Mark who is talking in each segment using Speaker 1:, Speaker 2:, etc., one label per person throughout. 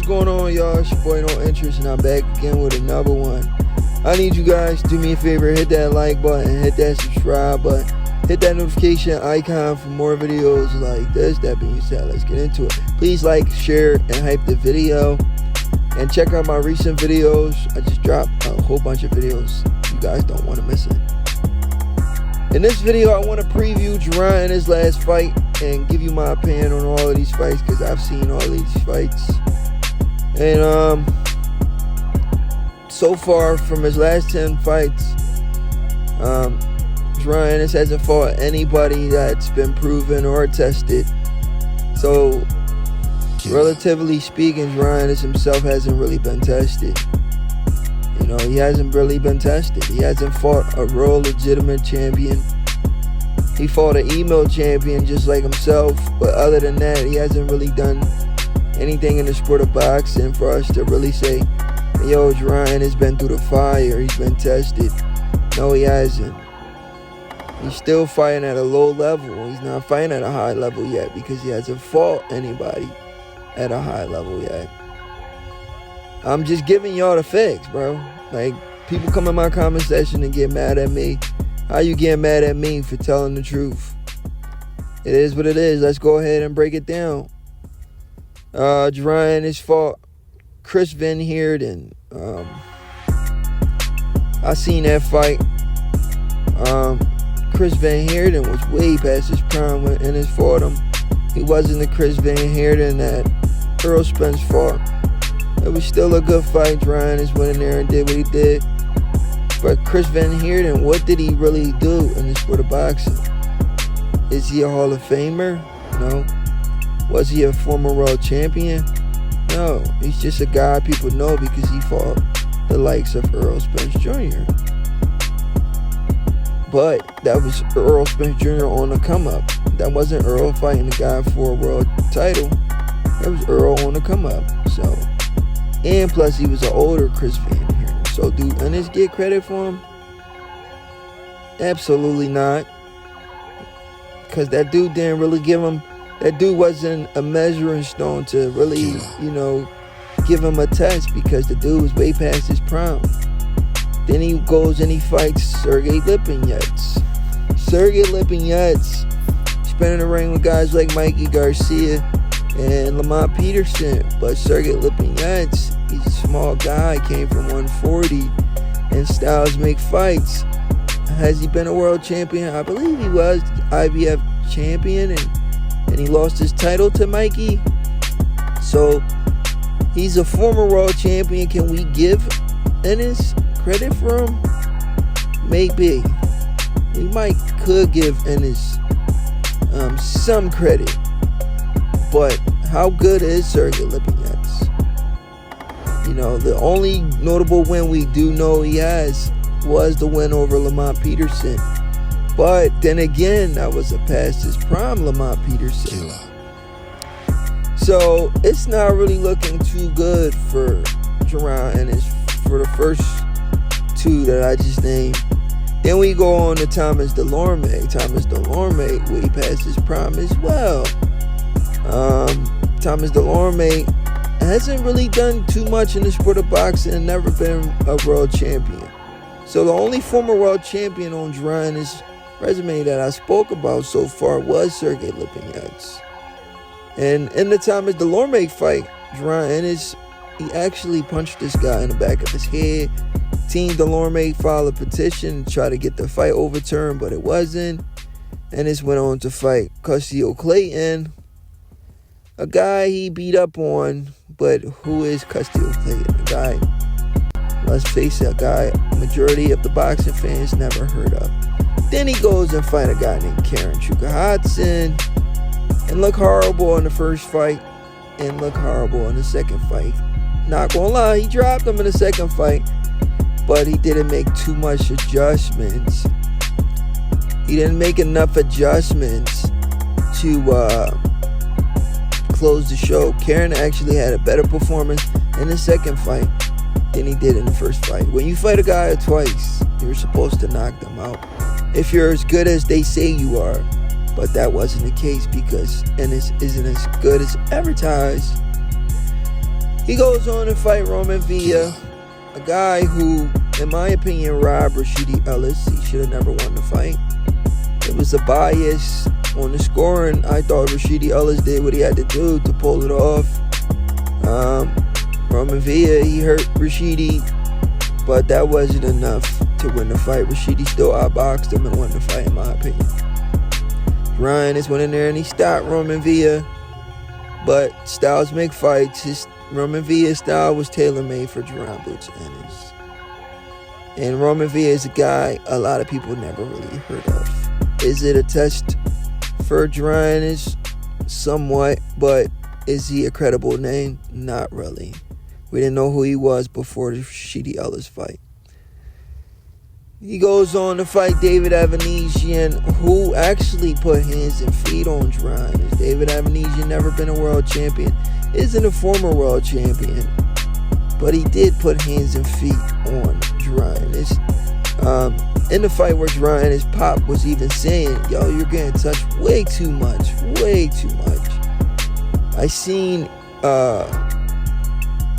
Speaker 1: going on, y'all? It's your boy No Interest, and I'm back again with another one. I need you guys to do me a favor, hit that like button, hit that subscribe button, hit that notification icon for more videos like this. That being said, let's get into it. Please like, share, and hype the video, and check out my recent videos. I just dropped a whole bunch of videos. You guys don't want to miss it. In this video, I want to preview Jaron in his last fight and give you my opinion on all of these fights, because I've seen all of these fights. And so far from his last 10 fights, Jaron Ennis hasn't fought anybody that's been proven or tested. So relatively speaking, Jaron Ennis himself hasn't really been tested. You know, he hasn't really been tested. He hasn't fought a real legitimate champion. He fought an email champion just like himself, but other than that, he hasn't really done anything in the sport of boxing for us to really say, yo, Jaron has been through the fire, he's been tested. No, he hasn't. He's still fighting at a low level. He's not fighting at a high level yet because he hasn't fought anybody at a high level yet. I'm just giving y'all the facts, bro. Like, people come in my comment section and get mad at me. How you getting mad at me for telling the truth? It is what it is. Let's go ahead and break it down. Jaron has fought Chris Van Heerden. I seen that fight. Chris Van Heerden was way past his prime when Ennis fought him. He wasn't the Chris Van Heerden that ERROL Spence fought. It was still a good fight. Jaron is went in there and did what he did. But Chris Van Heerden, what did he really do in the sport of boxing? Is he a Hall of Famer? No. Was he a former world champion? No. He's just a guy people know because he fought the likes of ERROL Spence Jr. But that was ERROL Spence Jr. on the come up. That wasn't ERROL fighting the guy for a world title. That was ERROL on the come up. So, and plus he was an older Chris Van Heerden. So do Ennis get credit for him? Absolutely not. Because that dude didn't really give him, that dude wasn't a measuring stone to really, you know, give him a test, because the dude was way past his prime. Then he goes and he fights Sergey Lipinets. Sergey Lipinets spent in the ring with guys like Mikey Garcia and Lamont Peterson. But Sergey Lipinets, he's a small guy, came from 140, and styles make fights. Has he been a world champion? I believe he was IBF champion, and he lost his title to Mikey. So he's a former world champion. Can we give Ennis credit for him? Maybe. We could give Ennis some credit. But how good is Sergey Lipinets? You know, the only notable win we do know he has was the win over Lamont Peterson. But then again, that was a past his prime Lamont Peterson. So it's not really looking too good for Jaron Ennis for the first two that I just named. Then we go on to Thomas Delorme. Thomas Delorme, way past his prime as well. Thomas Delorme hasn't really done too much in the sport of boxing and never been a world champion. So the only former world champion on Jaron Ennis' resume that I spoke about so far was Sergey Lipinets. And in the Thomas Delorme fight, Jaron Ennis, he actually punched this guy in the back of his head. Team Delorme filed a petition to try to get the fight overturned, but it wasn't. Ennis went on to fight Custio Clayton, a guy he beat up on. But who is Custio Clayton? A guy, let's face it, a guy majority of the boxing fans never heard of. Then he goes and fight a guy named Karen Chuka-Hodson and look horrible in the first fight and look horrible in the second fight. Not gonna lie, he dropped him in the second fight, but he didn't make too much adjustments. He didn't make enough adjustments to close the show. Karen actually had a better performance in the second fight than he did in the first fight. When you fight a guy twice, you're supposed to knock them out if you're as good as they say you are. But that wasn't the case because Ennis isn't as good as advertised. He goes on to fight Roman Villa, a guy who, in my opinion, robbed Rashidi Ellis. He should have never won the fight. It was a bias on the scoring. I thought Rashidi Ellis did what he had to do to pull it off. Roman Villa, he hurt Rashidi, but that wasn't enough to win the fight. Rashidi still outboxed him and won the fight, in my opinion. Jaron went in there and he stopped Roman Villa, but styles make fights. Roman Villa's style was tailor-made for Jaron Boots Ennis. And Roman Villa is a guy a lot of people never really heard of. Is it a test for Jaron Ennis? Somewhat, but is he a credible name? Not really. We didn't know who he was before the Rashidi Ellis fight. He goes on to fight David Avanesian, who actually put hands and feet on Jaron Ennis. David Avanesian, never been a world champion, isn't a former world champion, but he did put hands and feet on Jaron Ennis. In the fight where Jaron Ennis Pop was even saying, yo, you're getting touched way too much. I seen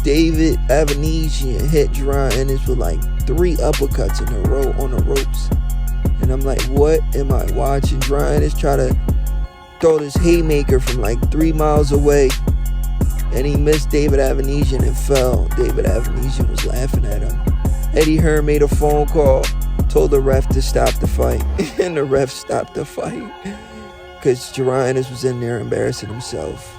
Speaker 1: David Avanesian hit Jaron Ennis with like 3 uppercuts in a row on the ropes. And I'm like, what am I watching? Jaron Ennis try to throw this haymaker from like 3 miles away, and he missed David Avanesian and fell. David Avanesian was laughing at him. Eddie Hearn made a phone call, told the ref to stop the fight, and the ref stopped the fight because Jaron Ennis was in there embarrassing himself.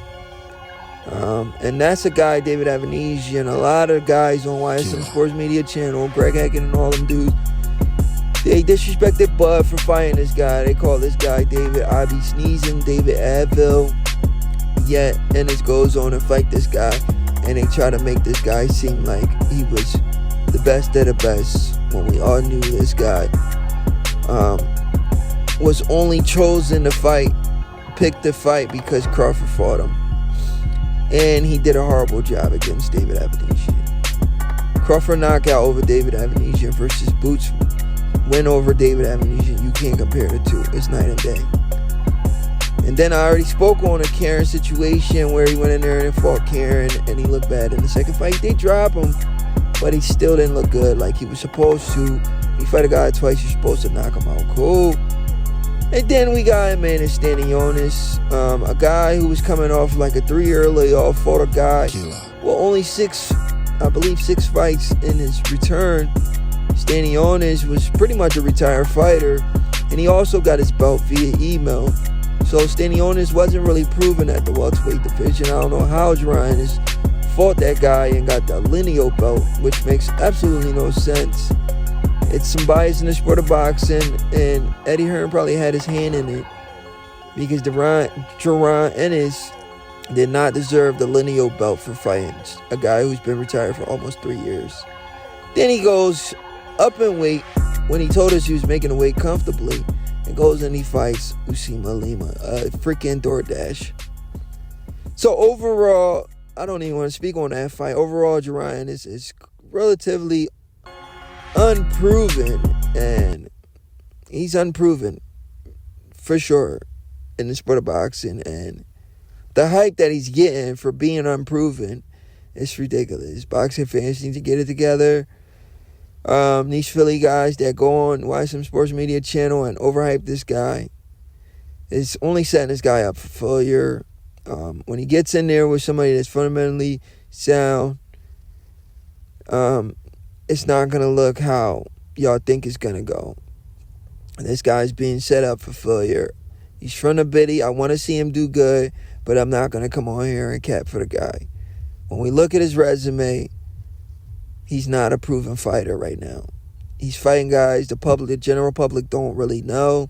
Speaker 1: And that's a guy, David Avanesian. A lot of guys on YSM Sports Media Channel, Greg Hacken and all them dudes, they disrespected Bud for fighting this guy. They call this guy David Ivy Sneezing, David Advil. Yet Ennis goes on and fight this guy, and they try to make this guy seem like he was the best of the best, when we all knew this guy was only chosen to fight, picked to fight because Crawford fought him. And he did a horrible job against David Avanesian. Crawford knockout over David Avanesian versus Boots win over David Avanesian. You can't compare the two. It's night and day. And then I already spoke on a Karen situation where he went in there and fought Karen, and he looked bad in the second fight. They dropped him, but he still didn't look good like he was supposed to. He fought a guy twice, you're supposed to knock him out. Cool. And then we got him in Ennis, a guy who was coming off like a 3-year layoff, fought a guy, well, only 6 fights in his return. Ennis was pretty much a retired fighter, and he also got his belt via email. So Ennis wasn't really proven at the welterweight division. I don't know how Jaron Ennis fought that guy and got the lineal belt, which makes absolutely no sense. It's some bias in the sport of boxing, and Eddie Hearn probably had his hand in it, because Jaron Ennis did not deserve the lineal belt for fighting a guy who's been retired for almost 3 years. Then he goes up in weight when he told us he was making the weight comfortably, and goes and he fights Usima Lima, freaking DoorDash. So overall, I don't even want to speak on that fight. Overall, Jaron Ennis is relatively unproven, and he's unproven for sure in the sport of boxing, and the hype that he's getting for being unproven is ridiculous. Boxing fans need to get it together. These Philly guys that go on YSM Sports Media Channel and overhype this guy is only setting this guy up for failure. When he gets in there with somebody that's fundamentally sound, it's not going to look how y'all think it's going to go. This guy's being set up for failure. He's from the Biddy. I want to see him do good, but I'm not going to come on here and cap for the guy. When we look at his resume, he's not a proven fighter right now. He's fighting guys the general public don't really know.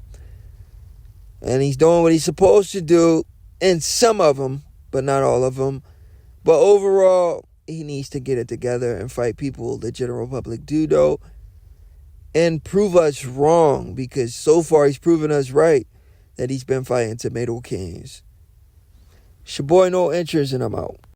Speaker 1: And he's doing what he's supposed to do in some of them, but not all of them. But overall, he needs to get it together and fight people the general public do, though, and prove us wrong, because so far he's proven us right that he's been fighting tomato cans. It's your boy No Interest, and I'm out.